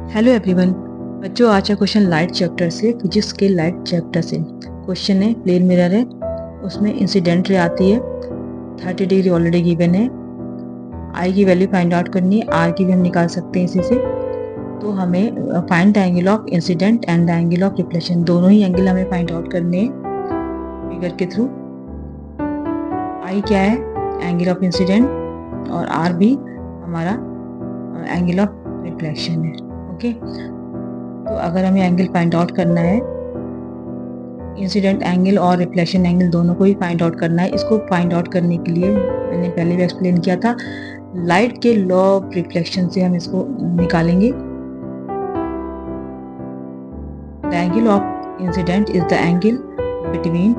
Hello everyone. बच्चों, आज का क्वेश्चन लाइट चैप्टर से, फिजिक्स के लाइट चैप्टर से क्वेश्चन है। प्लेन मिरर है, उसमें इंसिडेंट रे आती है, 30 डिग्री ऑलरेडी गिवन है। आई की वैल्यू फाइंड आउट करनी है, आर की भी हम निकाल सकते हैं इसी से। तो हमें find the angle of incident and the angle of reflection, दोनों ही एंगल हमें फाइंड आउट करने हैं फिगर के थ्रू। आई क्या है? एंगल ऑफ इंसिडेंट, और आर भी हमारा एंगल ऑफ रिफ्लेक्शन है। ओके, तो अगर हमें एंगल फाइंड आउट करना है, इंसिडेंट एंगल और रिफ्लेक्शन एंगल दोनों को ही फाइंड आउट करना है। इसको फाइंड आउट करने के लिए मैंने पहले भी एक्सप्लेन किया था, लाइट के लॉ ऑफ रिफ्लेक्शन से हम इसको निकालेंगे। The angle of incident is the angle between,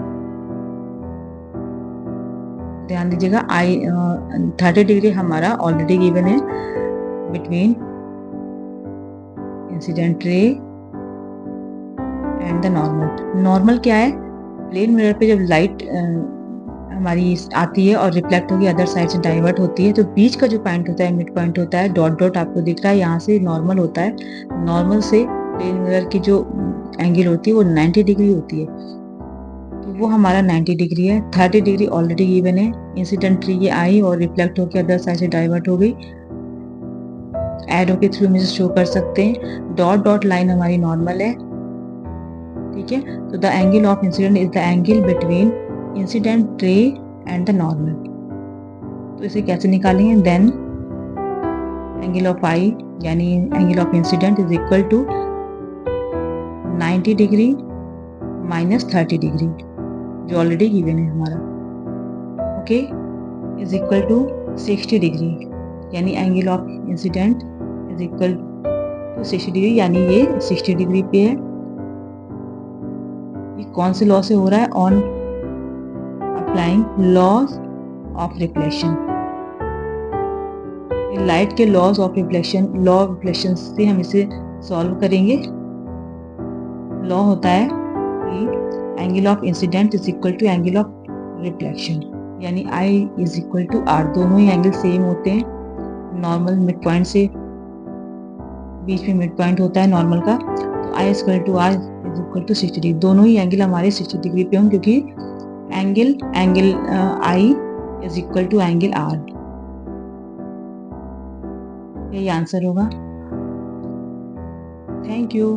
ध्यान दीजिएगा, 30 डिग्री हमारा ऑलरेडी गिवन है, between incident ray and the normal. Normal क्या है? प्लेन मिरर पे जब लाइट हमारी आती है और रिफ्लेक्ट होगी, अदर साइड से डाइवर्ट होती है, तो बीच का जो पॉइंट होता है, मिड पॉइंट होता है, डॉट डॉट आपको दिख रहा है, यहाँ से नॉर्मल होता है। नॉर्मल से प्लेन मिरर की जो एंगल होती है वो 90 डिग्री होती है, तो वो हमारा 90 डिग्री है। 30 डिग्री ऑलरेडी गिवन है, इंसिडेंट रे ये आई और रिफ्लेक्ट होकर अदर साइड से डाइवर्ट हो गई। एरो के थ्रू हम इसे शो कर सकते हैं। डॉट डॉट लाइन हमारी नॉर्मल है, ठीक है। तो the angle of incident is the angle between incident ray and the normal. तो इसे कैसे निकालेंगे? देन एंगल ऑफ आई यानी angle of incident is equal to 90 degree minus 30 degree जो ऑलरेडी गिवन है हमारा, okay, is equal to 60 degree, यानी angle of incident is equal to 60 degree, यानी ये 60 डिग्री पे है। ये कौन से लॉ से हो रहा है? On applying laws of reflection. Light के laws of reflection, law of reflection से हम इसे सॉल्व करेंगे। लॉ होता है कि angle of incident is equal to angle of reflection, यानी I is equal to R. दोनों ही एंगल सेम होते हैं। नॉर्मल मिड पॉइंट से, बीच में मिड पॉइंट होता है नॉर्मल का, तो I is equal to R is equal to 60 degree. दोनों ही एंगल हमारे 60 डिग्री पे होंगे, क्योंकि angle I is equal to angle R. यही आंसर होगा। Thank you.